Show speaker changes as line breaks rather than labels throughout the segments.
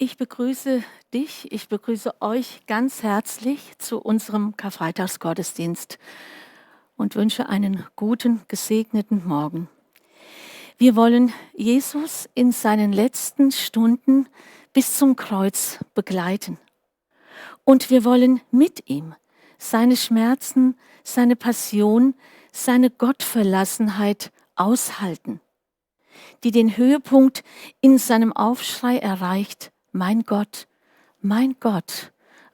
Ich begrüße dich, ich begrüße euch ganz herzlich zu unserem Karfreitagsgottesdienst und wünsche einen guten, gesegneten Morgen. Wir wollen Jesus in seinen letzten Stunden bis zum Kreuz begleiten. Und wir wollen mit ihm seine Schmerzen, seine Passion, seine Gottverlassenheit aushalten, die den Höhepunkt in seinem Aufschrei erreicht: mein Gott,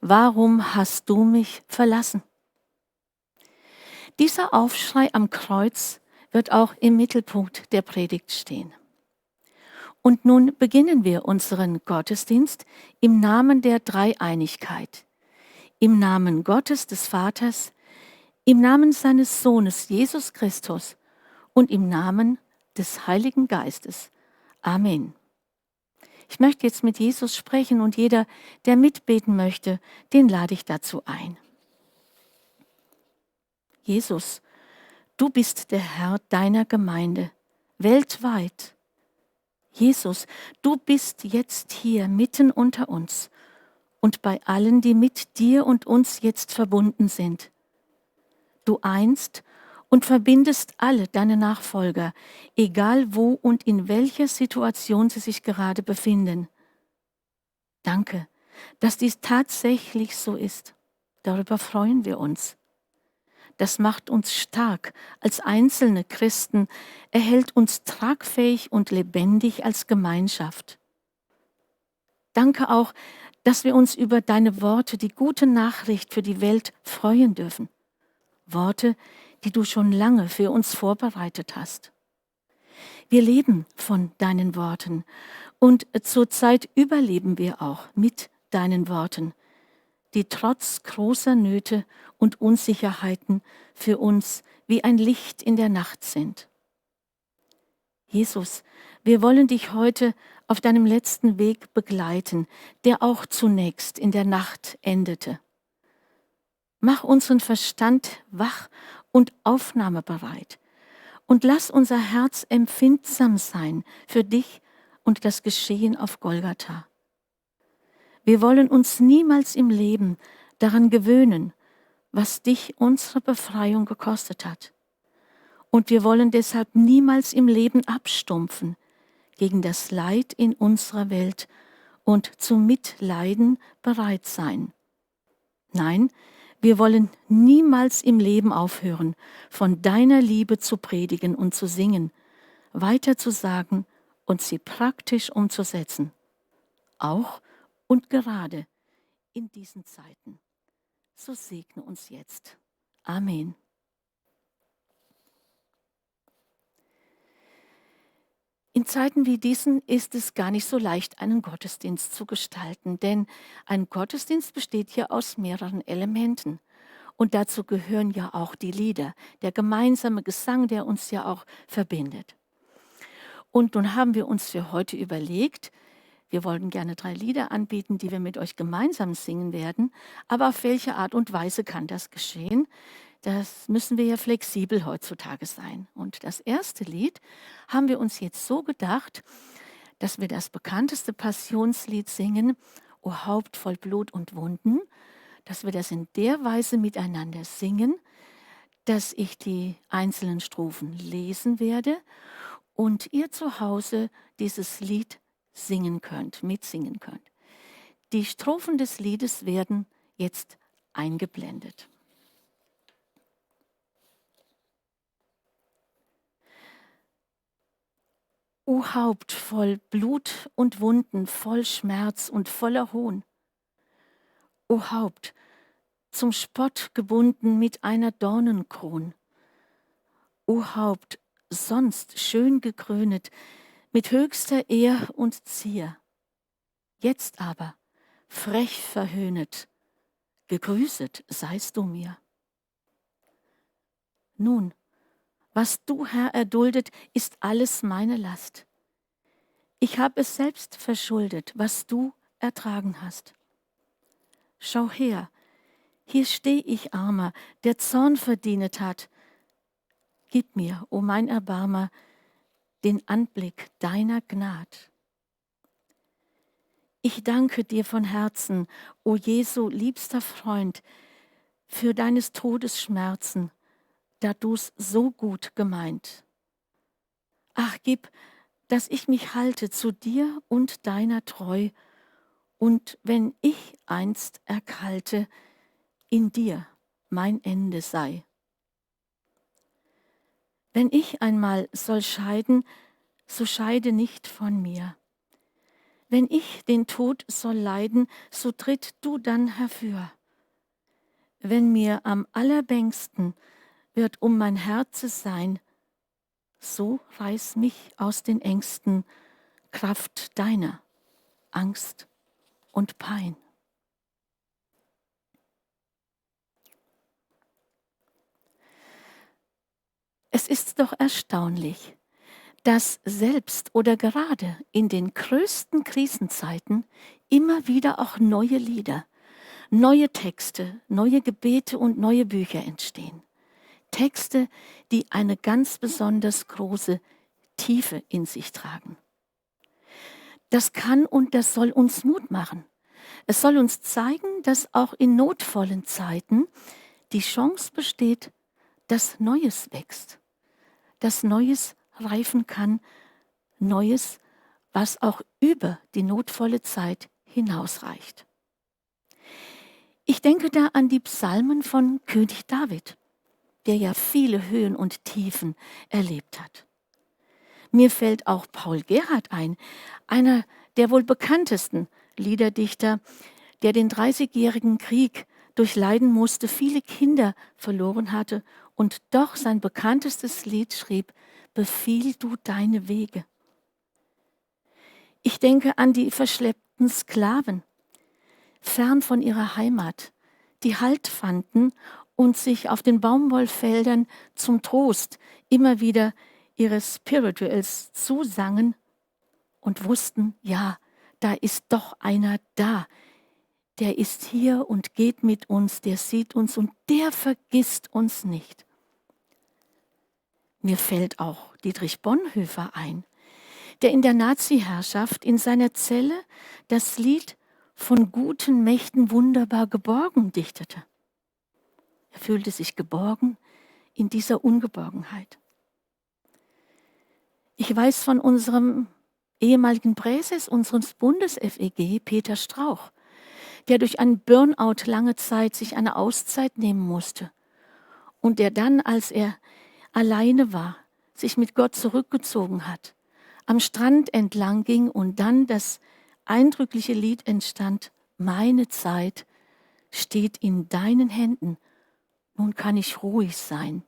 warum hast du mich verlassen? Dieser Aufschrei am Kreuz wird auch im Mittelpunkt der Predigt stehen. Und nun beginnen wir unseren Gottesdienst im Namen der Dreieinigkeit, im Namen Gottes des Vaters, im Namen seines Sohnes Jesus Christus und im Namen des Heiligen Geistes. Amen. Ich möchte jetzt mit Jesus sprechen und jeder, der mitbeten möchte, den lade ich dazu ein. Jesus, du bist der Herr deiner Gemeinde, weltweit. Jesus, du bist jetzt hier mitten unter uns und bei allen, die mit dir und uns jetzt verbunden sind. Du einst und verbindest alle deine Nachfolger, egal wo und in welcher Situation sie sich gerade befinden. Danke, dass dies tatsächlich so ist. Darüber freuen wir uns. Das macht uns stark als einzelne Christen, erhält uns tragfähig und lebendig als Gemeinschaft. Danke auch, dass wir uns über deine Worte, die gute Nachricht für die Welt, freuen dürfen. Worte, die du schon lange für uns vorbereitet hast. Wir leben von deinen Worten und zurzeit überleben wir auch mit deinen Worten, die trotz großer Nöte und Unsicherheiten für uns wie ein Licht in der Nacht sind. Jesus, wir wollen dich heute auf deinem letzten Weg begleiten, der auch zunächst in der Nacht endete. Mach unseren Verstand wach und aufnahmebereit und lass unser Herz empfindsam sein für dich und das Geschehen auf Golgatha. Wir wollen uns niemals im Leben daran gewöhnen, was dich unsere Befreiung gekostet hat. Und wir wollen deshalb niemals im Leben abstumpfen gegen das Leid in unserer Welt und zum Mitleiden bereit sein. Nein, wir wollen niemals im Leben aufhören, von deiner Liebe zu predigen und zu singen, weiter zu sagen und sie praktisch umzusetzen. Auch und gerade in diesen Zeiten. So segne uns jetzt. Amen. In Zeiten wie diesen ist es gar nicht so leicht, einen Gottesdienst zu gestalten, denn ein Gottesdienst besteht ja aus mehreren Elementen. Und dazu gehören ja auch die Lieder, der gemeinsame Gesang, der uns ja auch verbindet. Und nun haben wir uns für heute überlegt, wir wollten gerne 3 Lieder anbieten, die wir mit euch gemeinsam singen werden. Aber auf welche Art und Weise kann das geschehen? Das müssen wir ja flexibel heutzutage sein. Und das erste Lied haben wir uns jetzt so gedacht, dass wir das bekannteste Passionslied singen, O Haupt voll Blut und Wunden, dass wir das in der Weise miteinander singen, dass ich die einzelnen Strophen lesen werde und ihr zu Hause dieses Lied singen könnt, mitsingen könnt. Die Strophen des Liedes werden jetzt eingeblendet. O Haupt voll Blut und Wunden, voll Schmerz und voller Hohn. O Haupt, zum Spott gebunden mit einer Dornenkron. O Haupt, sonst schön gekrönet, mit höchster Ehr und Zier. Jetzt aber, frech verhöhnet, gegrüßet seist du mir. Nun, was du, Herr, erduldet, ist alles meine Last. Ich habe es selbst verschuldet, was du ertragen hast. Schau her, hier steh ich, Armer, der Zorn verdienet hat. Gib mir, o mein Erbarmer, den Anblick deiner Gnad. Ich danke dir von Herzen, o Jesu liebster Freund, für deines Todes Schmerzen, da du's so gut gemeint. Ach, gib, dass ich mich halte zu dir und deiner treu, und wenn ich einst erkalte, in dir mein Ende sei. Wenn ich einmal soll scheiden, so scheide nicht von mir. Wenn ich den Tod soll leiden, so tritt du dann herfür. Wenn mir am allerbängsten wird um mein Herze sein, so reiß mich aus den Ängsten, Kraft deiner Angst und Pein. Es ist doch erstaunlich, dass selbst oder gerade in den größten Krisenzeiten immer wieder auch neue Lieder, neue Texte, neue Gebete und neue Bücher entstehen. Texte, die eine ganz besonders große Tiefe in sich tragen. Das kann und das soll uns Mut machen. Es soll uns zeigen, dass auch in notvollen Zeiten die Chance besteht, dass Neues wächst, dass Neues reifen kann, Neues, was auch über die notvolle Zeit hinausreicht. Ich denke da an die Psalmen von König David, der ja viele Höhen und Tiefen erlebt hat. Mir fällt auch Paul Gerhardt ein, einer der wohl bekanntesten Liederdichter, der den 30-jährigen Krieg durchleiden musste, viele Kinder verloren hatte und doch sein bekanntestes Lied schrieb: Befiehl du deine Wege. Ich denke an die verschleppten Sklaven, fern von ihrer Heimat, die Halt fanden und sich auf den Baumwollfeldern zum Trost immer wieder ihre Spirituals zusangen und wussten, ja, da ist doch einer da, der ist hier und geht mit uns, der sieht uns und der vergisst uns nicht. Mir fällt auch Dietrich Bonhoeffer ein, der in der Nazi-Herrschaft in seiner Zelle das Lied von guten Mächten wunderbar geborgen dichtete. Er fühlte sich geborgen in dieser Ungeborgenheit. Ich weiß von unserem ehemaligen Präses unseres Bundes-FEG, Peter Strauch, der durch einen Burnout lange Zeit sich eine Auszeit nehmen musste und der dann, als er alleine war, sich mit Gott zurückgezogen hat, am Strand entlang ging und dann das eindrückliche Lied entstand: Meine Zeit steht in deinen Händen, nun kann ich ruhig sein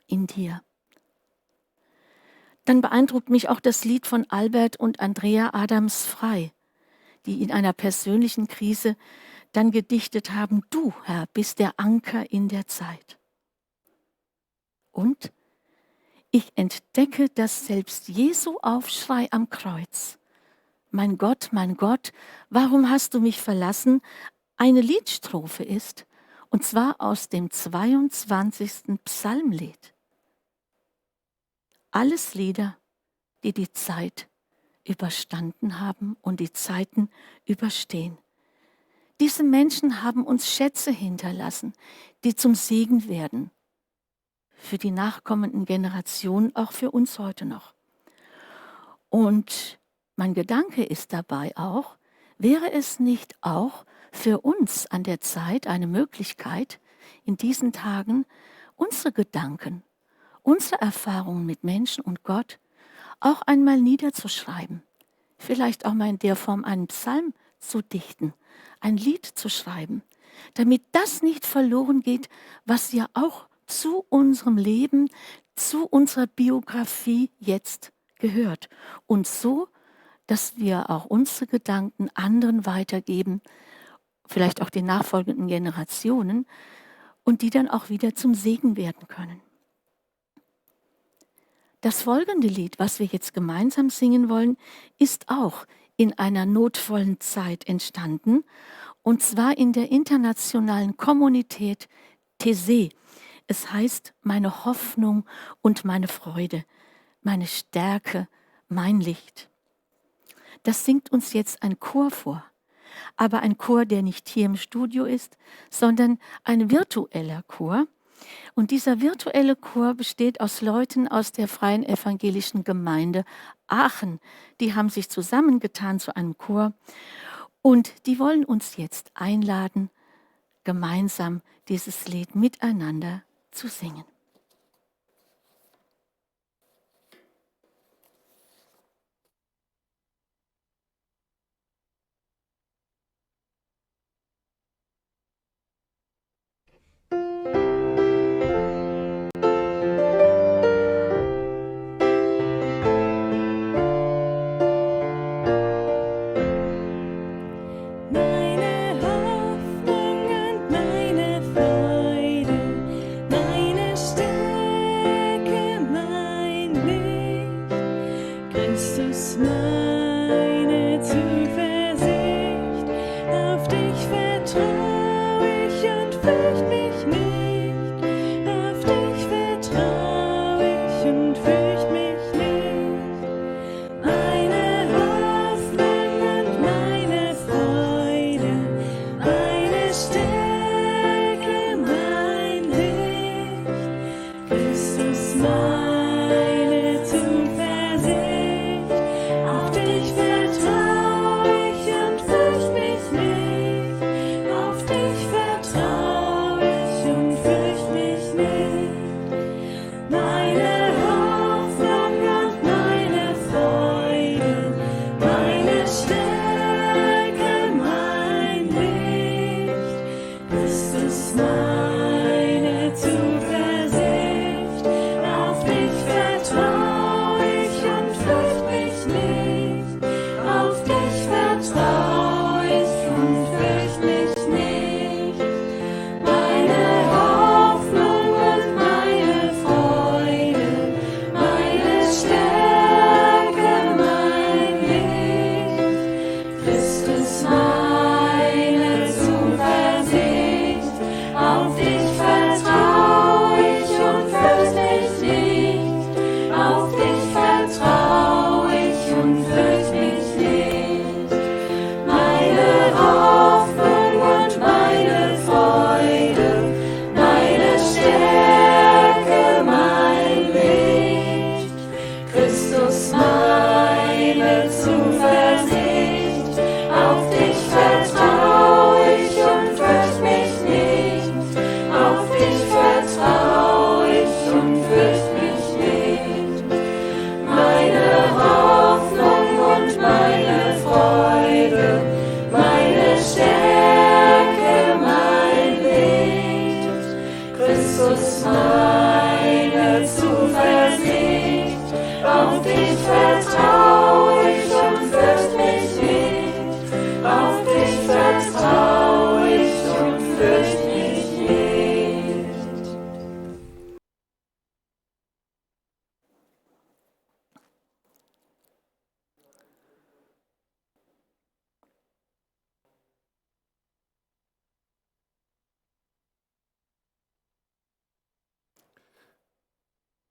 in dir. Dann beeindruckt mich auch das Lied von Albert und Andrea Adams Frei, die in einer persönlichen Krise dann gedichtet haben: Du, Herr, bist der Anker in der Zeit. Und ich entdecke, dass selbst Jesu Aufschrei am Kreuz: Mein Gott, warum hast du mich verlassen?, eine Liedstrophe ist, und zwar aus dem 22. Psalmlied. Alles Lieder, die die Zeit überstanden haben und die Zeiten überstehen. Diese Menschen haben uns Schätze hinterlassen, die zum Segen werden. Für die nachkommenden Generationen, auch für uns heute noch. Und mein Gedanke ist dabei auch, wäre es nicht auch für uns an der Zeit eine Möglichkeit, in diesen Tagen unsere Gedanken, unsere Erfahrungen mit Menschen und Gott auch einmal niederzuschreiben, vielleicht auch mal in der Form einen Psalm zu dichten, ein Lied zu schreiben, damit das nicht verloren geht, was ja auch zu unserem Leben, zu unserer Biografie jetzt gehört. Und so, dass wir auch unsere Gedanken anderen weitergeben, vielleicht auch den nachfolgenden Generationen, und die dann auch wieder zum Segen werden können. Das folgende Lied, was wir jetzt gemeinsam singen wollen, ist auch in einer notvollen Zeit entstanden, und zwar in der internationalen Kommunität Taizé. Es heißt: Meine Hoffnung und meine Freude, meine Stärke, mein Licht. das singt uns jetzt ein Chor vor. Aber ein Chor, der nicht hier im Studio ist, sondern ein virtueller Chor. Und dieser virtuelle Chor besteht aus Leuten aus der Freien Evangelischen Gemeinde Aachen. Die haben sich zusammengetan zu einem Chor und die wollen uns jetzt einladen, gemeinsam dieses Lied miteinander zu singen.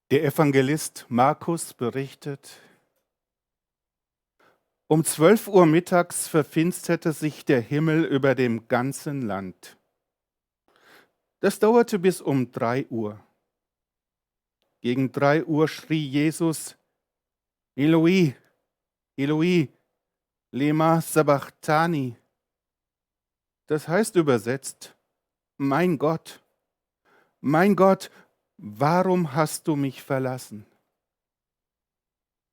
Der Evangelist Markus berichtet: Um 12 Uhr mittags verfinsterte sich der Himmel über dem ganzen Land. Das dauerte bis um 3 Uhr. Gegen 3 Uhr schrie Jesus: Eloi, Eloi, lema sabachthani. Das heißt übersetzt: Mein Gott, warum hast du mich verlassen?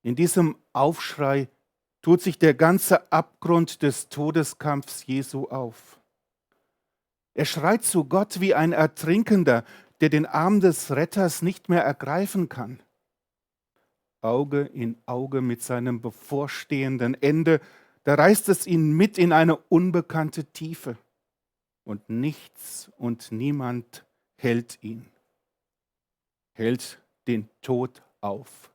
In diesem Aufschrei tut sich der ganze Abgrund des Todeskampfs Jesu auf. Er schreit zu Gott wie ein Ertrinkender, der den Arm des Retters nicht mehr ergreifen kann. Auge in Auge mit seinem bevorstehenden Ende, da reißt es ihn mit in eine unbekannte Tiefe. Und nichts und niemand hält ihn, hält den Tod auf.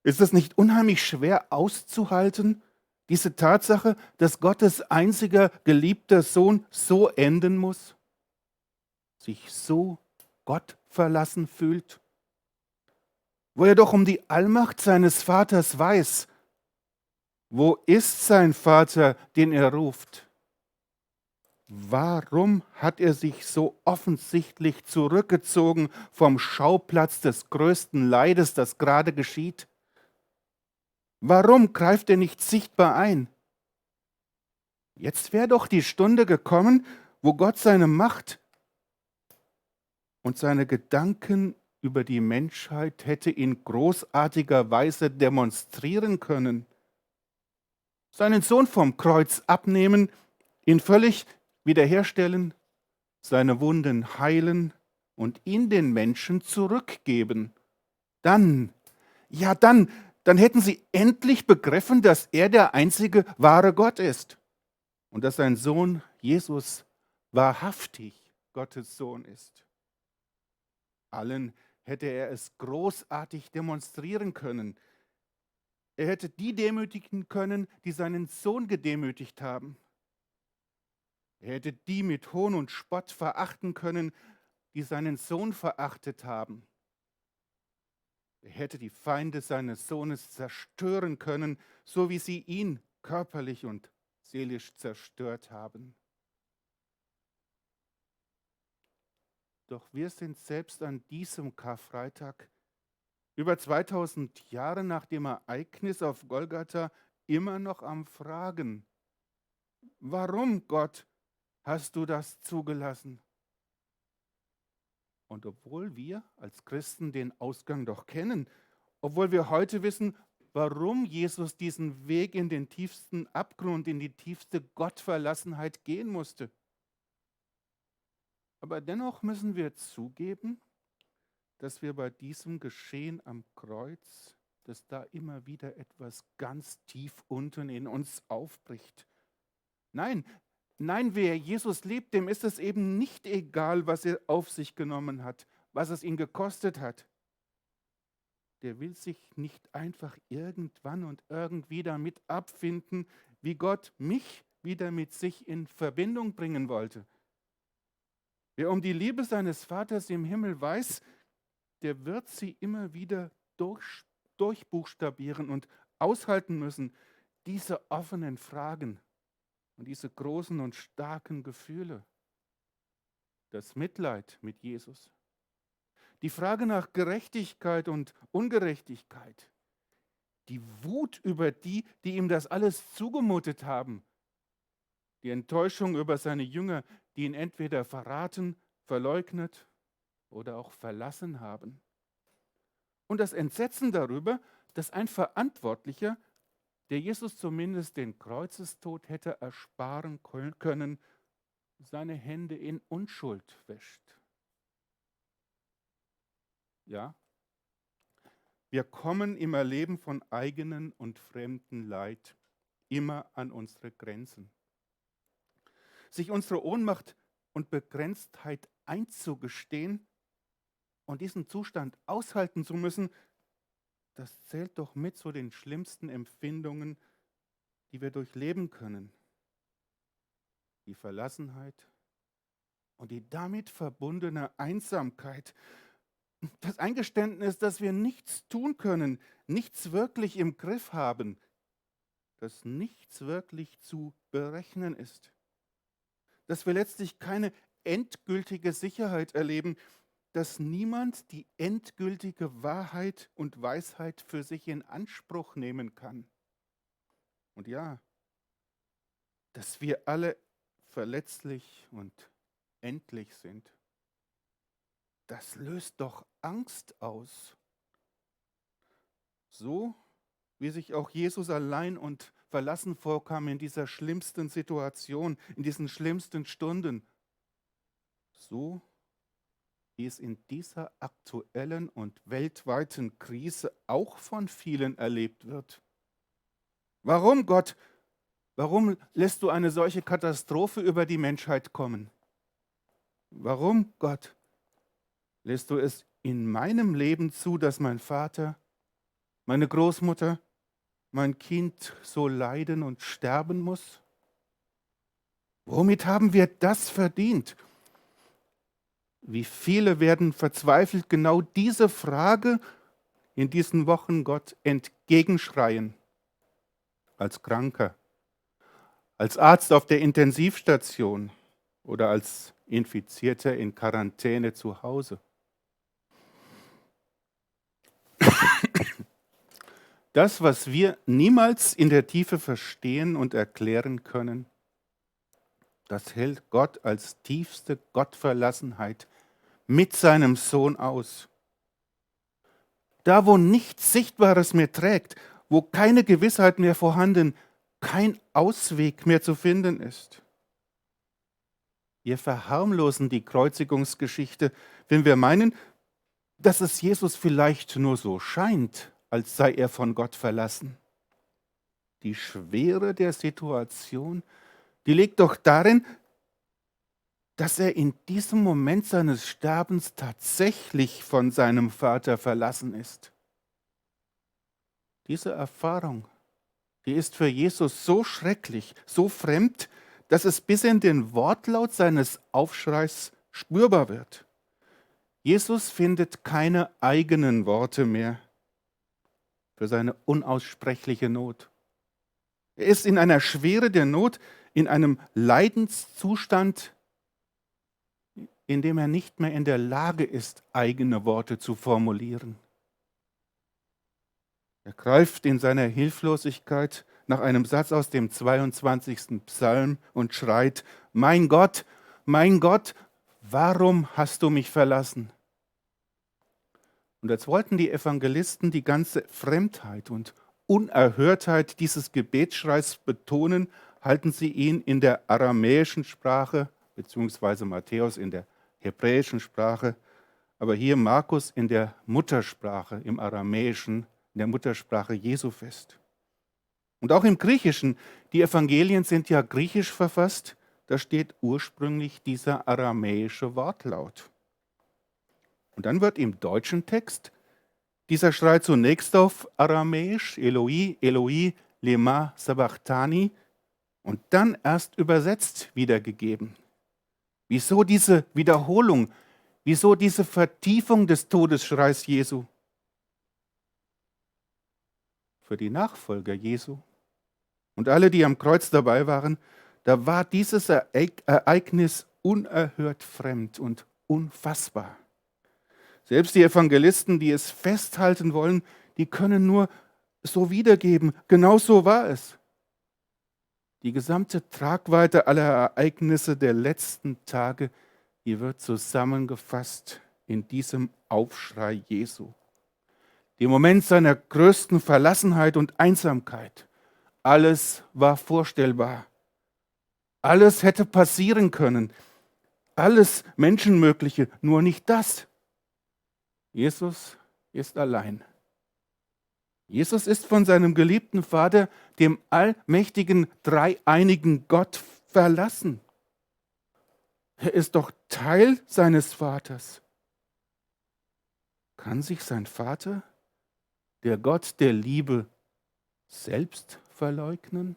Ist es nicht unheimlich schwer auszuhalten, diese Tatsache, dass Gottes einziger geliebter Sohn so enden muss, sich so Gott verlassen fühlt, wo er doch um die Allmacht seines Vaters weiß, Wo ist sein Vater, den er ruft? Warum hat er sich so offensichtlich zurückgezogen vom Schauplatz des größten Leides, das gerade geschieht? Warum greift er nicht sichtbar ein? Jetzt wäre doch die Stunde gekommen, wo Gott seine Macht und seine Gedanken über die Menschheit hätte in großartiger Weise demonstrieren können. Seinen Sohn vom Kreuz abnehmen, ihn völlig wiederherstellen, seine Wunden heilen und ihn den Menschen zurückgeben. Dann, ja dann hätten sie endlich begriffen, dass er der einzige wahre Gott ist und dass sein Sohn Jesus wahrhaftig Gottes Sohn ist. Allen hätte er es großartig demonstrieren können. Er hätte die demütigen können, die seinen Sohn gedemütigt haben. Er hätte die mit Hohn und Spott verachten können, die seinen Sohn verachtet haben. Er hätte die Feinde seines Sohnes zerstören können, so wie sie ihn körperlich und seelisch zerstört haben. Doch wir sind selbst an diesem Karfreitag, über 2000 Jahre nach dem Ereignis auf Golgatha, immer noch am Fragen: Warum, Gott, hast du das zugelassen? Und obwohl wir als Christen den Ausgang doch kennen, obwohl wir heute wissen, warum Jesus diesen Weg in den tiefsten Abgrund, in die tiefste Gottverlassenheit gehen musste, aber dennoch müssen wir zugeben, dass wir bei diesem Geschehen am Kreuz, dass da immer wieder etwas ganz tief unten in uns aufbricht. Nein, wer Jesus liebt, dem ist es eben nicht egal, was er auf sich genommen hat, was es ihn gekostet hat. Der will sich nicht einfach irgendwann und irgendwie damit abfinden, wie Gott mich wieder mit sich in Verbindung bringen wollte. Wer um die Liebe seines Vaters im Himmel weiß, der wird sie immer wieder durchbuchstabieren und aushalten müssen, diese offenen Fragen und diese großen und starken Gefühle. Das Mitleid mit Jesus, die Frage nach Gerechtigkeit und Ungerechtigkeit, die Wut über die, die ihm das alles zugemutet haben, die Enttäuschung über seine Jünger, die ihn entweder verraten, verleugnet oder auch verlassen haben. Und das Entsetzen darüber, dass ein Verantwortlicher, der Jesus zumindest den Kreuzestod hätte ersparen können, seine Hände in Unschuld wäscht. Ja, wir kommen im Erleben von eigenen und fremden Leid immer an unsere Grenzen. Sich unsere Ohnmacht und Begrenztheit einzugestehen und diesen Zustand aushalten zu müssen, das zählt doch mit zu den schlimmsten Empfindungen, die wir durchleben können. Die Verlassenheit und die damit verbundene Einsamkeit. Das Eingeständnis, dass wir nichts tun können, nichts wirklich im Griff haben, dass nichts wirklich zu berechnen ist. Dass wir letztlich keine endgültige Sicherheit erleben, dass niemand die endgültige Wahrheit und Weisheit für sich in Anspruch nehmen kann. Und ja, dass wir alle verletzlich und endlich sind. Das löst doch Angst aus. So wie sich auch Jesus allein und verlassen vorkam in dieser schlimmsten Situation, in diesen schlimmsten Stunden, so wie es in dieser aktuellen und weltweiten Krise auch von vielen erlebt wird. Warum, Gott? Warum lässt du eine solche Katastrophe über die Menschheit kommen? Warum, Gott, lässt du es in meinem Leben zu, dass mein Vater, meine Großmutter, mein Kind so leiden und sterben muss? Womit haben wir das verdient? Wie viele werden verzweifelt genau diese Frage in diesen Wochen Gott entgegenschreien? als Kranker, als Arzt auf der Intensivstation oder als Infizierter in Quarantäne zu Hause. Das, was wir niemals in der Tiefe verstehen und erklären können, das hält Gott als tiefste Gottverlassenheit mit seinem Sohn aus. Da, wo nichts Sichtbares mehr trägt, wo keine Gewissheit mehr vorhanden, kein Ausweg mehr zu finden ist. Wir verharmlosen die Kreuzigungsgeschichte, wenn wir meinen, dass es Jesus vielleicht nur so scheint, als sei er von Gott verlassen. Die Schwere der Situation, die liegt doch darin, dass er in diesem Moment seines Sterbens tatsächlich von seinem Vater verlassen ist. Diese Erfahrung, die ist für Jesus so schrecklich, so fremd, dass es bis in den Wortlaut seines Aufschreis spürbar wird. Jesus findet keine eigenen Worte mehr für seine unaussprechliche Not. Er ist in einer Schwere der Not, in einem Leidenszustand, in dem er nicht mehr in der Lage ist, eigene Worte zu formulieren. Er greift in seiner Hilflosigkeit nach einem Satz aus dem 22. Psalm und schreit: mein Gott, warum hast du mich verlassen? Und als wollten die Evangelisten die ganze Fremdheit und Unerhörtheit dieses Gebetsschreis betonen, halten sie ihn in der aramäischen Sprache, beziehungsweise Matthäus in der hebräischen Sprache, aber hier Markus in der Muttersprache, im Aramäischen, in der Muttersprache Jesu fest. Und auch im Griechischen, die Evangelien sind ja griechisch verfasst, da steht ursprünglich dieser aramäische Wortlaut. Und dann wird im deutschen Text dieser Schrei zunächst auf Aramäisch, Eloi, Eloi, lema sabachthani, und dann erst übersetzt wiedergegeben. Wieso diese Wiederholung? Wieso diese Vertiefung des Todesschreis Jesu? Für die Nachfolger Jesu und alle, die am Kreuz dabei waren, da war dieses Ereignis unerhört fremd und unfassbar. Selbst die Evangelisten, die es festhalten wollen, die können nur so wiedergeben. Genau so war es. Die gesamte Tragweite aller Ereignisse der letzten Tage, die wird zusammengefasst in diesem Aufschrei Jesu. Dem Moment seiner größten Verlassenheit und Einsamkeit. Alles war vorstellbar. Alles hätte passieren können. Alles Menschenmögliche, nur nicht das. Jesus ist allein. Jesus ist von seinem geliebten Vater, dem allmächtigen, dreieinigen Gott, verlassen. Er ist doch Teil seines Vaters. Kann sich sein Vater, der Gott der Liebe, selbst verleugnen?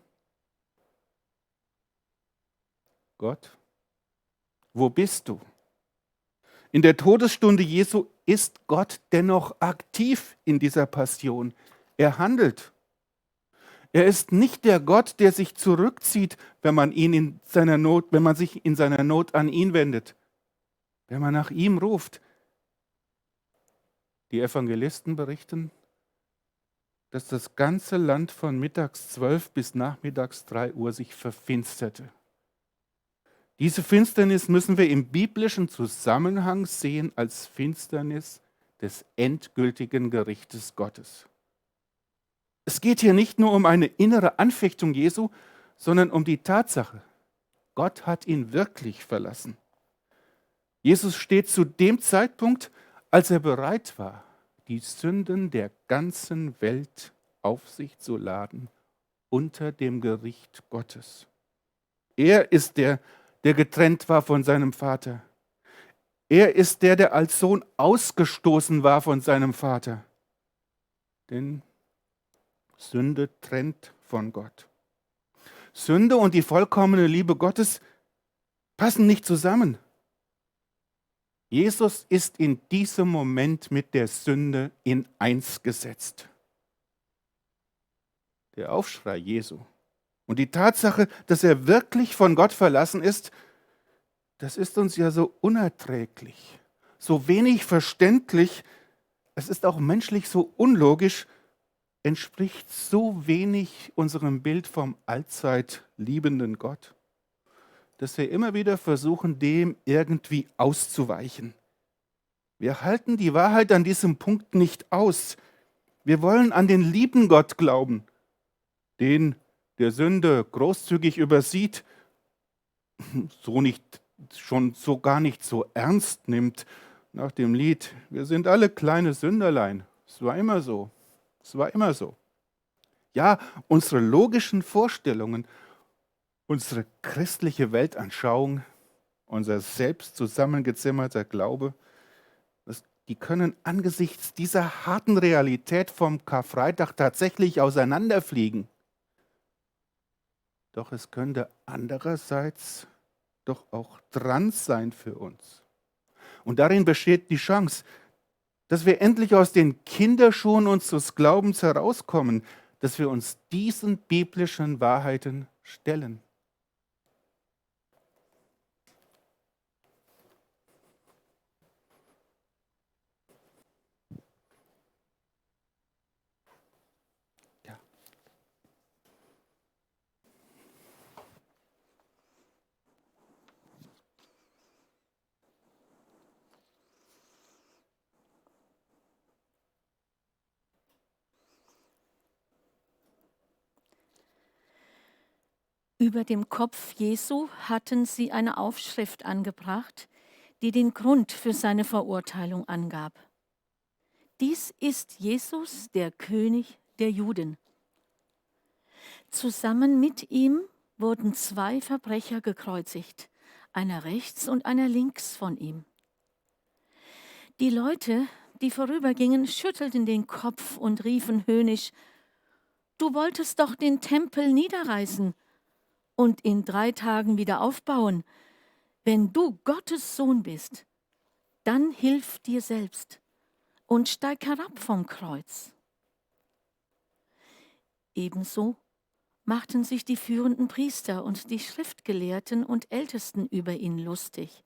Gott, wo bist du? In der Todesstunde Jesu ist Gott dennoch aktiv in dieser Passion. Er handelt. Er ist nicht der Gott, der sich zurückzieht, wenn man sich in seiner Not an ihn wendet, wenn man nach ihm ruft. Die Evangelisten berichten, dass das ganze Land von mittags 12 bis nachmittags 3 Uhr sich verfinsterte. Diese Finsternis müssen wir im biblischen Zusammenhang sehen als Finsternis des endgültigen Gerichtes Gottes. Es geht hier nicht nur um eine innere Anfechtung Jesu, sondern um die Tatsache, Gott hat ihn wirklich verlassen. Jesus steht zu dem Zeitpunkt, als er bereit war, die Sünden der ganzen Welt auf sich zu laden unter dem Gericht Gottes. Er ist der getrennt war von seinem Vater. Er ist der als Sohn ausgestoßen war von seinem Vater. Denn Sünde trennt von Gott. Sünde und die vollkommene Liebe Gottes passen nicht zusammen. Jesus ist in diesem Moment mit der Sünde in eins gesetzt. der Aufschrei Jesu und die Tatsache, dass er wirklich von Gott verlassen ist, das ist uns ja so unerträglich, so wenig verständlich, es ist auch menschlich so unlogisch, entspricht so wenig unserem Bild vom allzeit liebenden Gott, dass wir immer wieder versuchen, dem irgendwie auszuweichen. Wir halten die Wahrheit an diesem Punkt nicht aus. Wir wollen an den lieben Gott glauben, den der Sünde großzügig übersieht, so nicht schon so gar nicht so ernst nimmt nach dem Lied, wir sind alle kleine Sünderlein. Es war immer so. Es war immer so. Ja, unsere logischen Vorstellungen, unsere christliche Weltanschauung, unser selbst zusammengezimmerter Glaube, die können angesichts dieser harten Realität vom Karfreitag tatsächlich auseinanderfliegen. Doch es könnte andererseits doch auch dran sein für uns. Und darin besteht die Chance, dass wir endlich aus den Kinderschuhen unseres Glaubens herauskommen, dass wir uns diesen biblischen Wahrheiten stellen. Ja.
Über dem Kopf Jesu hatten sie eine Aufschrift angebracht, die den Grund für seine Verurteilung angab. Dies ist Jesus, der König der Juden. Zusammen mit ihm wurden 2 Verbrecher gekreuzigt, einer rechts und einer links von ihm. Die Leute, die vorübergingen, schüttelten den Kopf und riefen höhnisch: Du wolltest doch den Tempel niederreißen und in 3 Tagen wieder aufbauen. Wenn du Gottes Sohn bist, dann hilf dir selbst und steig herab vom Kreuz. Ebenso machten sich die führenden Priester und die Schriftgelehrten und Ältesten über ihn lustig.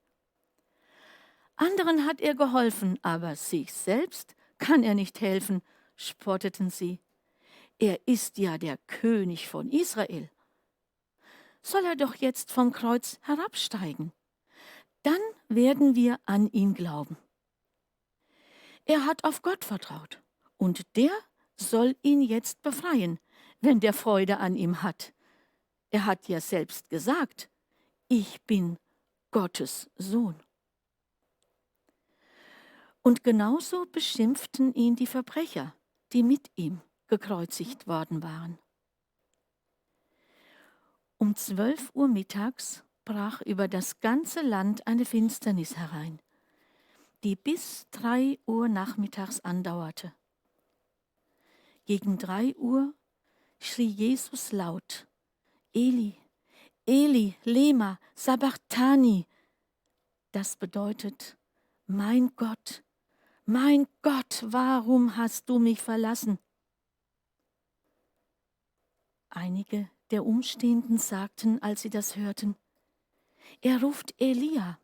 Anderen hat er geholfen, aber sich selbst kann er nicht helfen, spotteten sie. Er ist ja der König von Israel. Soll er doch jetzt vom Kreuz herabsteigen? Dann werden wir an ihn glauben. Er hat auf Gott vertraut und der soll ihn jetzt befreien, wenn der Freude an ihm hat. Er hat ja selbst gesagt, ich bin Gottes Sohn. Und genauso beschimpften ihn die Verbrecher, die mit ihm gekreuzigt worden waren. Um 12 Uhr mittags brach über das ganze Land eine Finsternis herein, die bis 3 Uhr nachmittags andauerte. Gegen 3 Uhr schrie Jesus laut: Eli, Eli, lema sabachthani. Das bedeutet: Mein Gott, warum hast du mich verlassen? Einige der Umstehenden sagten, als sie das hörten: Er ruft Elia.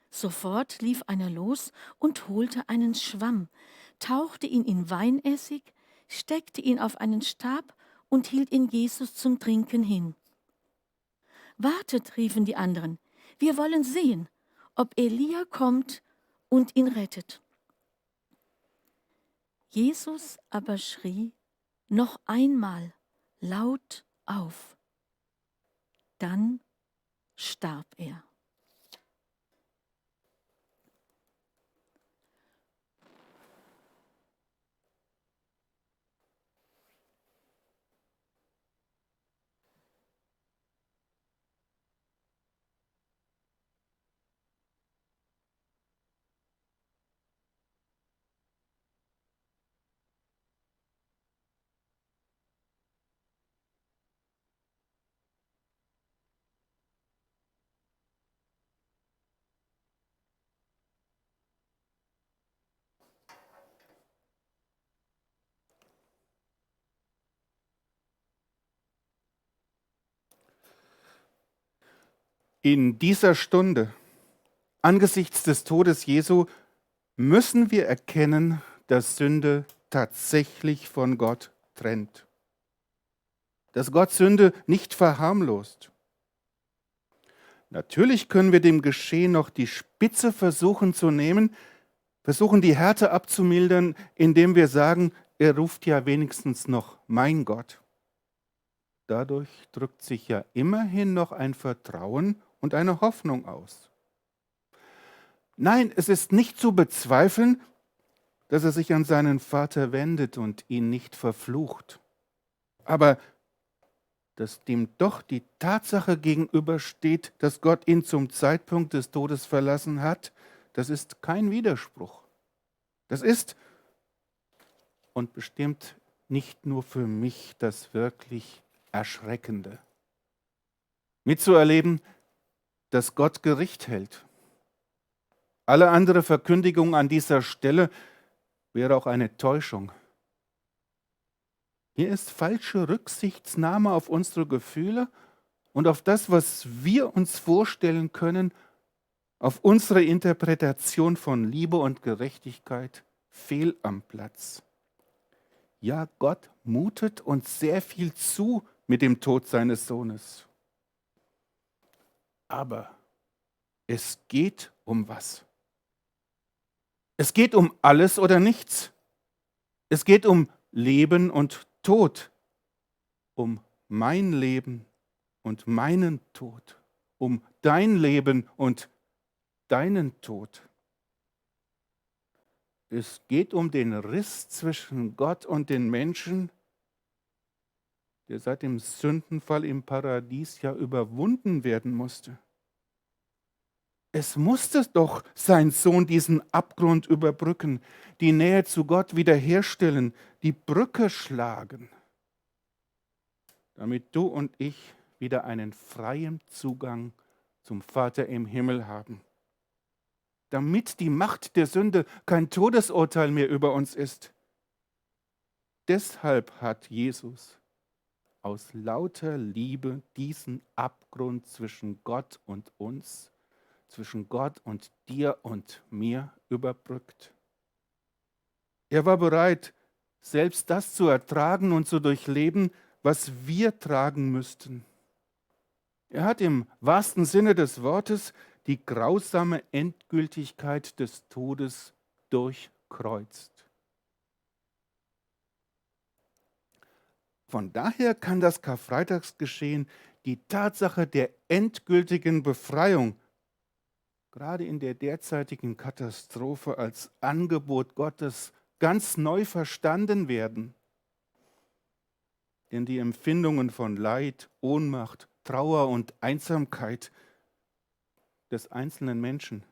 Sofort lief einer los und holte einen Schwamm, tauchte ihn in Weinessig, steckte ihn auf einen Stab und hielt ihn Jesus zum Trinken hin. Wartet, riefen die anderen, wir wollen sehen, ob Elia kommt und ihn rettet. Jesus aber schrie noch einmal laut auf. Dann starb er.
In dieser Stunde, angesichts des Todes Jesu, müssen wir erkennen, dass Sünde tatsächlich von Gott trennt. Dass Gott Sünde nicht verharmlost. Natürlich können wir dem Geschehen noch die Spitze versuchen zu nehmen, versuchen die Härte abzumildern, indem wir sagen, er ruft ja wenigstens noch mein Gott. Dadurch drückt sich ja immerhin noch ein Vertrauen und eine Hoffnung aus. Nein, es ist nicht zu bezweifeln, dass er sich an seinen Vater wendet und ihn nicht verflucht. Aber dass dem doch die Tatsache gegenübersteht, dass Gott ihn zum Zeitpunkt des Todes verlassen hat, das ist kein Widerspruch. Das ist und bestimmt nicht nur für mich das wirklich Erschreckende. Mitzuerleben, dass Gott Gericht hält. Alle andere Verkündigung an dieser Stelle wäre auch eine Täuschung. Hier ist falsche Rücksichtnahme auf unsere Gefühle und auf das, was wir uns vorstellen können, auf unsere Interpretation von Liebe und Gerechtigkeit fehl am Platz. Ja, Gott mutet uns sehr viel zu mit dem Tod seines Sohnes. Aber es geht um was? Es geht um alles oder nichts. Es geht um Leben und Tod, um mein Leben und meinen Tod, um dein Leben und deinen Tod. Es geht um den Riss zwischen Gott und den Menschen, der seit dem Sündenfall im Paradies ja überwunden werden musste. Es musste doch sein Sohn diesen Abgrund überbrücken, die Nähe zu Gott wiederherstellen, die Brücke schlagen, damit du und ich wieder einen freien Zugang zum Vater im Himmel haben. Damit die Macht der Sünde kein Todesurteil mehr über uns ist. Deshalb hat Jesus aus lauter Liebe diesen Abgrund zwischen Gott und uns, zwischen Gott und dir und mir überbrückt. Er war bereit, selbst das zu ertragen und zu durchleben, was wir tragen müssten. Er hat im wahrsten Sinne des Wortes die grausame Endgültigkeit des Todes durchkreuzt. Von daher kann das Karfreitagsgeschehen die Tatsache der endgültigen Befreiung gerade in der derzeitigen Katastrophe als Angebot Gottes ganz neu verstanden werden. Denn die Empfindungen von Leid, Ohnmacht, Trauer und Einsamkeit des einzelnen Menschen,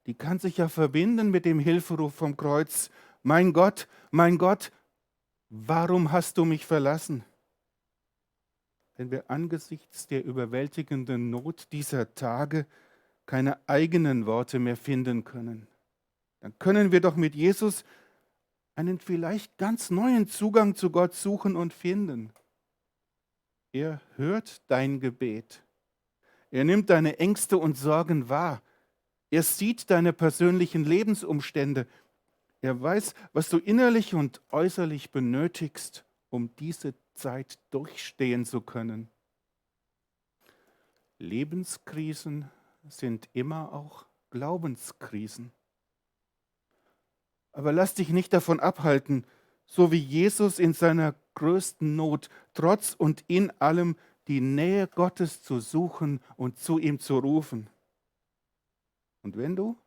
die kann sich ja verbinden mit dem Hilferuf vom Kreuz. Mein Gott, warum hast du mich verlassen? Wenn wir angesichts der überwältigenden Not dieser Tage keine eigenen Worte mehr finden können, dann können wir doch mit Jesus einen vielleicht ganz neuen Zugang zu Gott suchen und finden. Er hört dein Gebet. Er nimmt deine Ängste und Sorgen wahr. Er sieht deine persönlichen Lebensumstände. Er weiß, was du innerlich und äußerlich benötigst, um diese Zeit durchstehen zu können. Lebenskrisen sind immer auch Glaubenskrisen. Aber lass dich nicht davon abhalten, so wie Jesus in seiner größten Not trotz und in allem die Nähe Gottes zu suchen und zu ihm zu rufen. Und wenn du,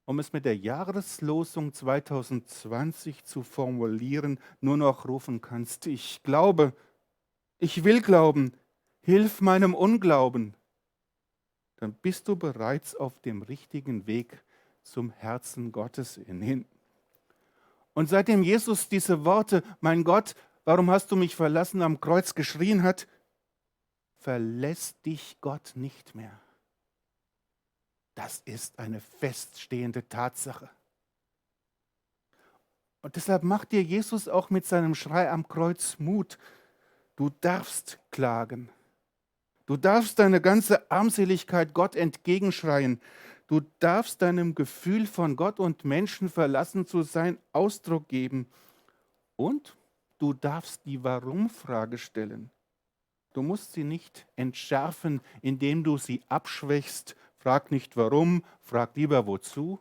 um es mit der Jahreslosung 2020 zu formulieren, nur noch rufen kannst, ich glaube, ich will glauben, hilf meinem Unglauben, dann bist du bereits auf dem richtigen Weg zum Herzen Gottes hin. Und seitdem Jesus diese Worte, mein Gott, warum hast du mich verlassen, am Kreuz geschrien hat, verlässt dich Gott nicht mehr. Das ist eine feststehende Tatsache. Und deshalb macht dir Jesus auch mit seinem Schrei am Kreuz Mut. Du darfst klagen. Du darfst deine ganze Armseligkeit Gott entgegenschreien. Du darfst deinem Gefühl von Gott und Menschen verlassen zu sein Ausdruck geben. Und du darfst die Warum-Frage stellen. Du musst sie nicht entschärfen, indem du sie abschwächst. Frag nicht warum, frag lieber wozu.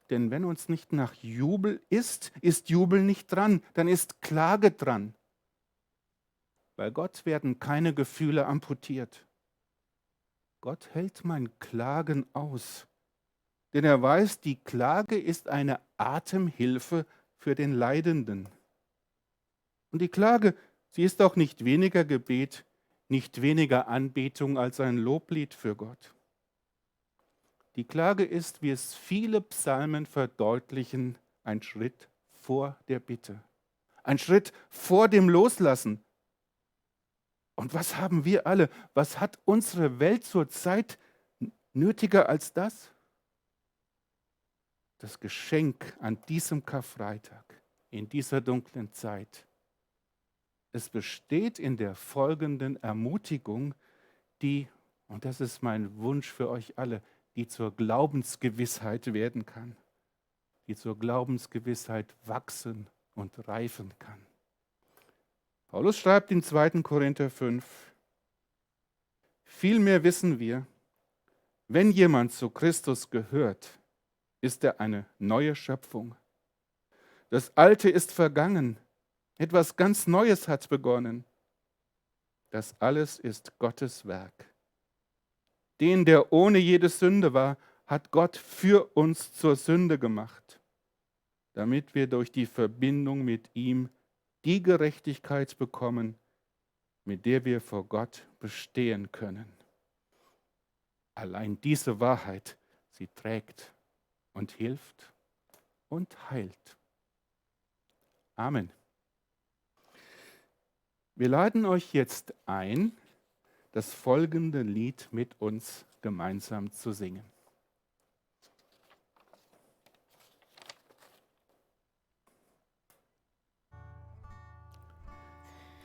Denn wenn uns nicht nach Jubel ist, ist Jubel nicht dran, dann ist Klage dran. Bei Gott werden keine Gefühle amputiert. Gott hält mein Klagen aus, denn er weiß, die Klage ist eine Atemhilfe für den Leidenden. Und die Klage, sie ist auch nicht weniger Gebet, nicht weniger Anbetung als ein Loblied für Gott. Die Klage ist, wie es viele Psalmen verdeutlichen, ein Schritt vor der Bitte, ein Schritt vor dem Loslassen. Und was haben wir alle, was hat unsere Welt zurzeit nötiger als das? Das Geschenk an diesem Karfreitag, in dieser dunklen Zeit. Es besteht in der folgenden Ermutigung, die, und das ist mein Wunsch für euch alle, die zur Glaubensgewissheit werden kann, die zur Glaubensgewissheit wachsen und reifen kann. Paulus schreibt in 2. Korinther 5, vielmehr wissen wir, wenn jemand zu Christus gehört, ist er eine neue Schöpfung. Das Alte ist vergangen, etwas ganz Neues hat begonnen. Das alles ist Gottes Werk. Den, der ohne jede Sünde war, hat Gott für uns zur Sünde gemacht, damit wir durch die Verbindung mit ihm die Gerechtigkeit bekommen, mit der wir vor Gott bestehen können. Allein diese Wahrheit, sie trägt und hilft und heilt. Amen. Wir laden euch jetzt ein, das folgende Lied mit uns gemeinsam zu singen.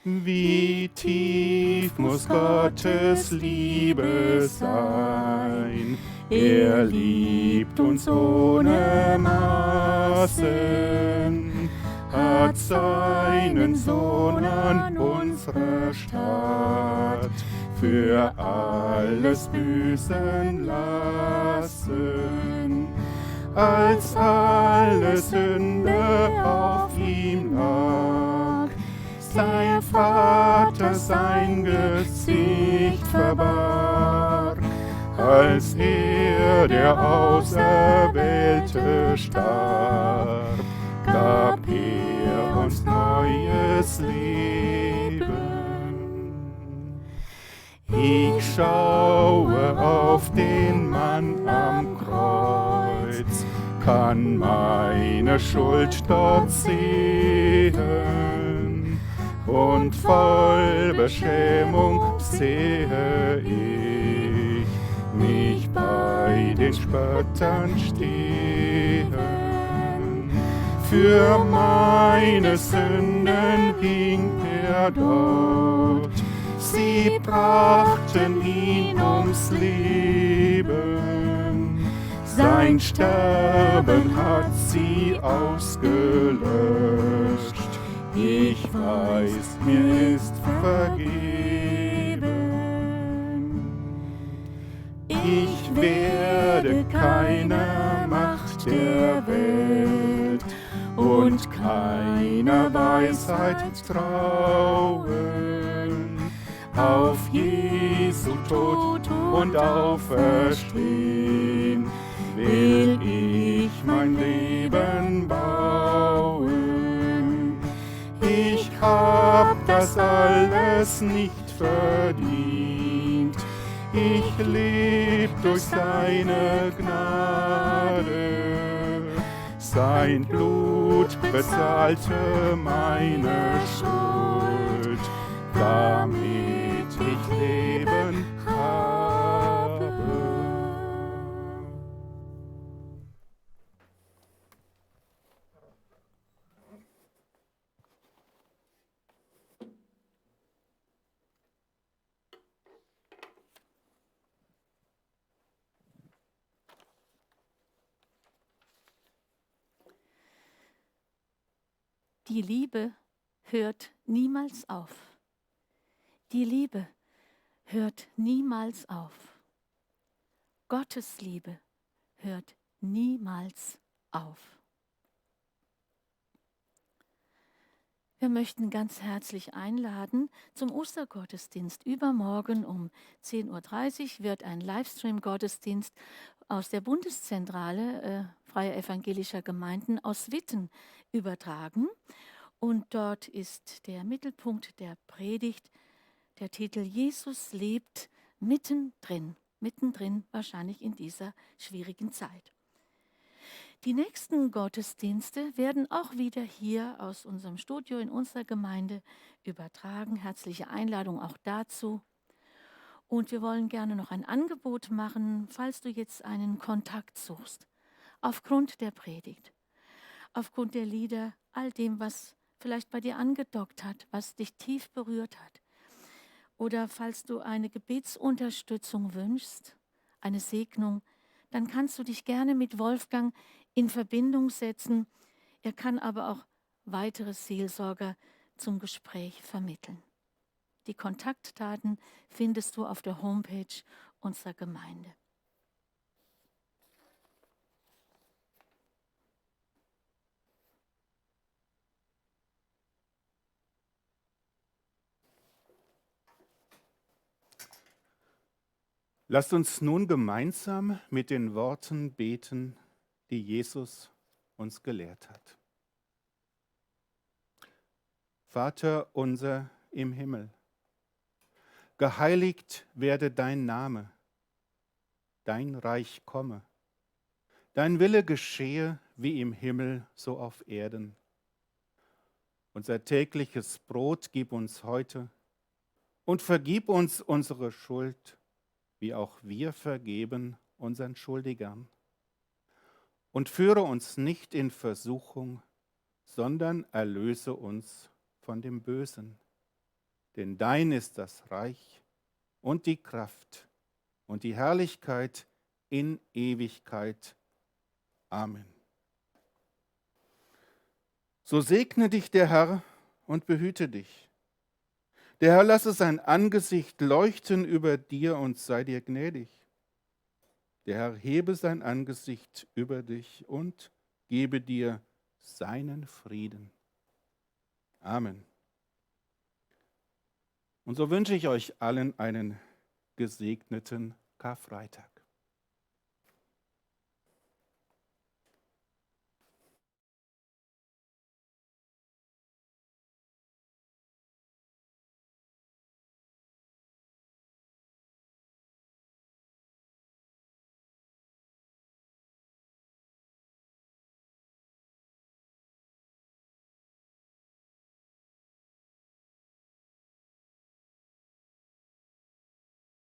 Wie tief muss Gottes Liebe sein, er liebt uns ohne Maßen, hat seinen Sohn an unserer Statt für alles büßen lassen, als alle Sünde auf ihm lag, sein Vater sein Gesicht verbarg, als er der Auserwählte starb, gab er uns neues Leben. Ich schaue auf den Mann am Kreuz, kann meine Schuld dort sehen, und voll Beschämung sehe ich mich bei den Spöttern stehen. Für meine Sünden hing er dort, sie brachten ihn ums Leben. Sein Sterben hat sie ausgelöscht. Ich weiß, mir ist vergeben. Ich werde keiner Macht der Welt und keiner Weisheit trauen. Auf Jesu Tod und Auferstehen will ich mein Leben bauen. Ich hab das alles nicht verdient. Ich leb durch seine Gnade. Sein Blut bezahlte meine Schuld, damit ich Leben habe.
Die Liebe hört niemals auf. Die Liebe hört niemals auf. Gottes Liebe hört niemals auf. Wir möchten ganz herzlich einladen zum Ostergottesdienst. Übermorgen um 10:30 Uhr wird ein Livestream-Gottesdienst aus der Bundeszentrale Freier Evangelischer Gemeinden aus Witten übertragen. Und dort ist der Mittelpunkt der Predigt, der Titel Jesus lebt mittendrin. Mittendrin wahrscheinlich in dieser schwierigen Zeit. Die nächsten Gottesdienste werden auch wieder hier aus unserem Studio in unserer Gemeinde übertragen. Herzliche Einladung auch dazu. Und wir wollen gerne noch ein Angebot machen, falls du jetzt einen Kontakt suchst. Aufgrund der Predigt, aufgrund der Lieder, all dem, was vielleicht bei dir angedockt hat, was dich tief berührt hat. Oder falls du eine Gebetsunterstützung wünschst, eine Segnung, dann kannst du dich gerne mit Wolfgang in Verbindung setzen. Er kann aber auch weitere Seelsorger zum Gespräch vermitteln. Die Kontaktdaten findest du auf der Homepage unserer Gemeinde.
Lasst uns nun gemeinsam mit den Worten beten, die Jesus uns gelehrt hat. Vater unser im Himmel, geheiligt werde dein Name, dein Reich komme, dein Wille geschehe wie im Himmel, so auf Erden. Unser tägliches Brot gib uns heute und vergib uns unsere Schuld, wie auch wir vergeben unseren Schuldigern. Und führe uns nicht in Versuchung, sondern erlöse uns von dem Bösen. Denn dein ist das Reich und die Kraft und die Herrlichkeit in Ewigkeit. Amen. So segne dich der Herr und behüte dich. Der Herr lasse sein Angesicht leuchten über dir und sei dir gnädig. Der Herr hebe sein Angesicht über dich und gebe dir seinen Frieden. Amen. Und so wünsche ich euch allen einen gesegneten Karfreitag.